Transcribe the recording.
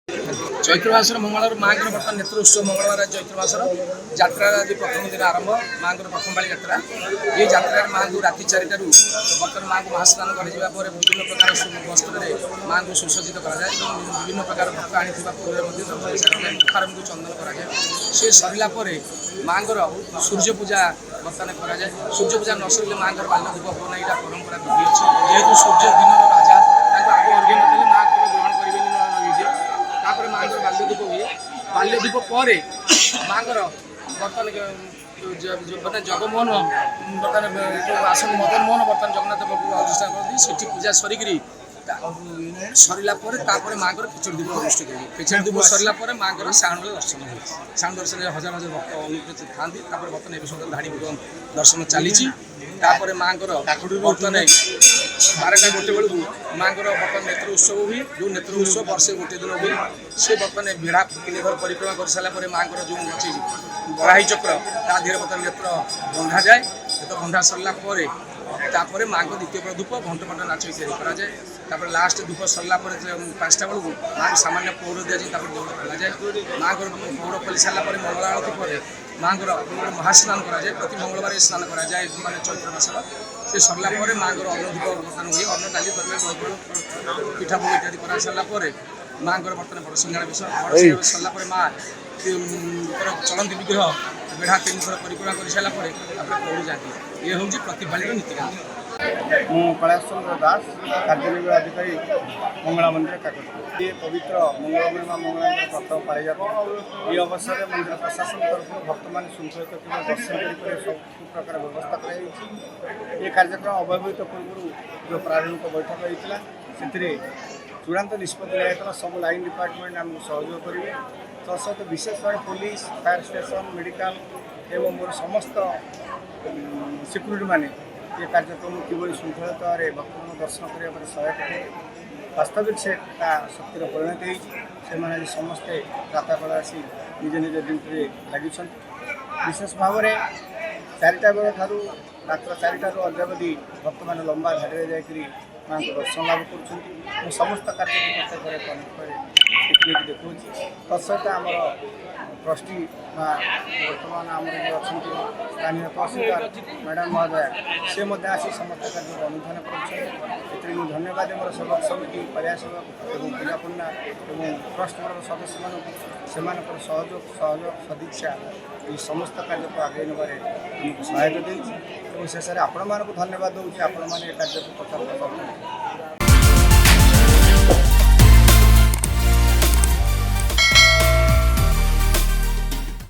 चैत्र मासर मंगलवार माँ के बर्तमान नेत्र उत्सव मंगलवार चैत्र मासर यात्रा आज प्रथम दिन आरंभ माँ को प्रथम पाली यात्रा ये यात्रा माँ को राति 4टार बर्तमान माँ को महास्नान कर विभिन्न प्रकार वस्त्र माँ को सुसज्जित कराए विभिन्न प्रकार भक्त आनी मुखार को चंदन कराए से सरला माँ को सूर्य पूजा बर्तमान कराए सूर्य पूजा न सर माँ को बाल्य दीप हब ना यहाँ परंपरा विधि अच्छे जेहेतु सूर्य दिन राजा आगे अर्घ्य नदेले माँ ग्रहण करेंगे तापर माँ बाल्य दीप हुए बाल्य दीप पर माँ बर्तमान मैंने जगमोहन बर्तमान आसन मदन मोहन बर्तमान जगन्नाथ बाबू अनुष्ठान करती से पूजा सरिकी सरला माँ को खिचड़ी दीप अनुष्ठित हुए खिचड़ी दीप सरला माँ को साउंड दर्शन हुए साउंड दर्शन हजार हजार भक्त अनुपस्थित था बर्तमान ए सब धाड़ी दर्शन चली माँ को बर्तमान 12टा गोटे बेलू माँ को बर्तमान नेत्र उत्सव हुए जो नेत्र उत्सव वर्षे गोटे दिन हुए से बर्तमान बेढ़ा 3 घर परिक्रमा कर सारापर माँ को जो अच्छी बराही चक्र ता देहर बर्तमान नेत्र बंधा जाए नेत्र बंधा सरला माँ को द्वितीय धूप घंट घंट नाच इत्यादि कराए लास्ट धूप सरला 5टा बेलू माँ को सामान्य पौड़ दि जाए दौड़ खोल माँ को पौड़ खोली सारापर मंगल आरती पर माँ को महास्नान कराए प्रति मंगलवार स्नान कराए माने चैत्र मासर से सरला माँ को अन्न धूप बर्तन हुए अन्न डाली तरकारी पिठा भोग इत्यादि कर सारापर माँ को बर्तमान बड़ संज्ञान विषय सरला माँ चलती विग्रह बेढ़ा 3 थर परिक्रमा कर सारापर पौड़ जाती ये हूँ प्रतिभाली नीतिकांत कैलाश चंद्र दास कार्यनिर्वाही अधिकारी मंगला मंदिर काकट ये पवित्र मंगलमय माँ मंगला प्रथम पाई जाता ये अवसर में मंदिर प्रशासन तरफ भक्त मान श्रृंखलित दर्शन कर सब प्रकार व्यवस्था कर ये कार्यक्रम अव्यवहित पूर्व जो प्रारंभिक बैठक होता से चूड़ांत निष्पत्ति लिया सब लाइन डिपार्टमेंट आमको सहयोग करेंगे तत्सत विशेष भाव पुलिस फायर स्टेशन मेडिकल एवं मोर समस्त सिक्यूरीटी माने ये कार्यक्रम किभली श्रृंखलित भक्त दर्शन करने सहायक वास्तविक से शक्तिर परिणत होती समस्ते प्रातःकाल आसी निज निज ड्यूटी लगी विशेष भाव में 4टा बेल ठारू रात 4टारू अद्यावधि भक्त मैंने लंबा धाड़ी जाकरी माँ को दर्शन लाभ कर समस्त कार्य प्रत्येक देखा तत्सत आम ट्रस्टी बर्तमान आम जो अच्छा स्थानीय तहसीलदार मैडम महोदय से आसी समस्त कार्य अनुधान कर धन्यवाद मोर सेवक समिति पर्याय सेवक और पूजापन्ना और ट्रस्ट वर्ग सदस्य मान सहयोग सदिच्छा ये समस्त कार्य को आगे नबारे सहायता देश शेष में आपण मानक धन्यवाद दूसरी आपण मैंने कार्य को प्रचार